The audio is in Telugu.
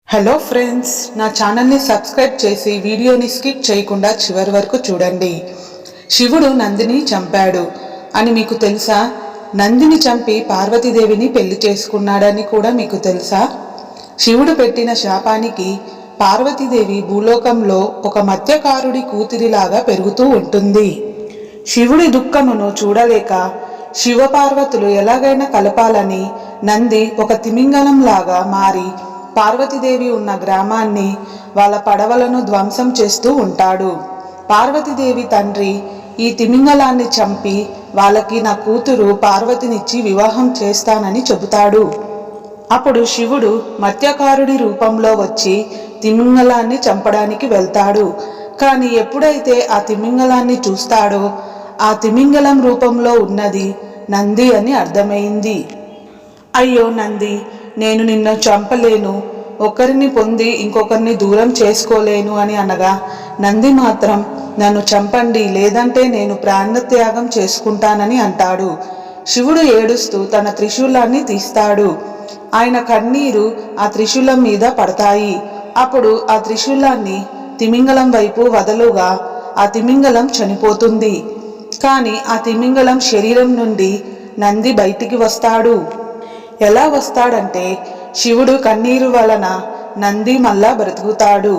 హలో ఫ్రెండ్స్, నా ఛానల్ని సబ్స్క్రైబ్ చేసి వీడియోని స్కిప్ చేయకుండా చివరి వరకు చూడండి. శివుడు నందిని చంపాడు అని మీకు తెలుసా? నందిని చంపి పార్వతీదేవిని పెళ్లి చేసుకున్నాడని కూడా మీకు తెలుసా? శివుడు పెట్టిన శాపానికి పార్వతీదేవి భూలోకంలో ఒక మత్స్యకారుడి కూతురిలాగా పెరుగుతూ ఉంటుంది. శివుడి దుఃఖమును చూడలేక శివపార్వతులు ఎలాగైనా కలపాలని నంది ఒక తిమింగలంలాగా మారి పార్వతీదేవి ఉన్న గ్రామాన్ని వాళ్ళ పడవలను ధ్వంసం చేస్తూ ఉంటాడు. పార్వతీదేవి తండ్రి ఈ తిమింగలాన్ని చంపి వాళ్ళకి నా కూతురు పార్వతినిచ్చి వివాహం చేస్తానని చెబుతాడు. అప్పుడు శివుడు మత్స్యకారుడి రూపంలో వచ్చి తిమింగలాన్ని చంపడానికి వెళ్తాడు. కానీ ఎప్పుడైతే ఆ తిమింగలాన్ని చూస్తాడో ఆ తిమింగలం రూపంలో ఉన్నది నంది అని అర్థమైంది. అయ్యో నంది, నేను నిన్ను చంపలేను, ఒకరిని పొంది ఇంకొకరిని దూరం చేసుకోలేను అని అనగా నంది మాత్రం నన్ను చంపండి, లేదంటే నేను ప్రాణత్యాగం చేసుకుంటానని అంటాడు. శివుడు ఏడుస్తూ తన త్రిశూలాన్ని తీస్తాడు. ఆయన కన్నీరు ఆ త్రిశూలం మీద పడతాయి. అప్పుడు ఆ త్రిశూలాన్ని తిమింగలం వైపు వదలుగా ఆ తిమింగలం చనిపోతుంది. కానీ ఆ తిమింగలం శరీరం నుండి నంది బయటికి వస్తాడు. ఎలా వస్తాడంటే శివుడు కన్నీరు వలన నంది మళ్ళా బ్రతుకుతాడు.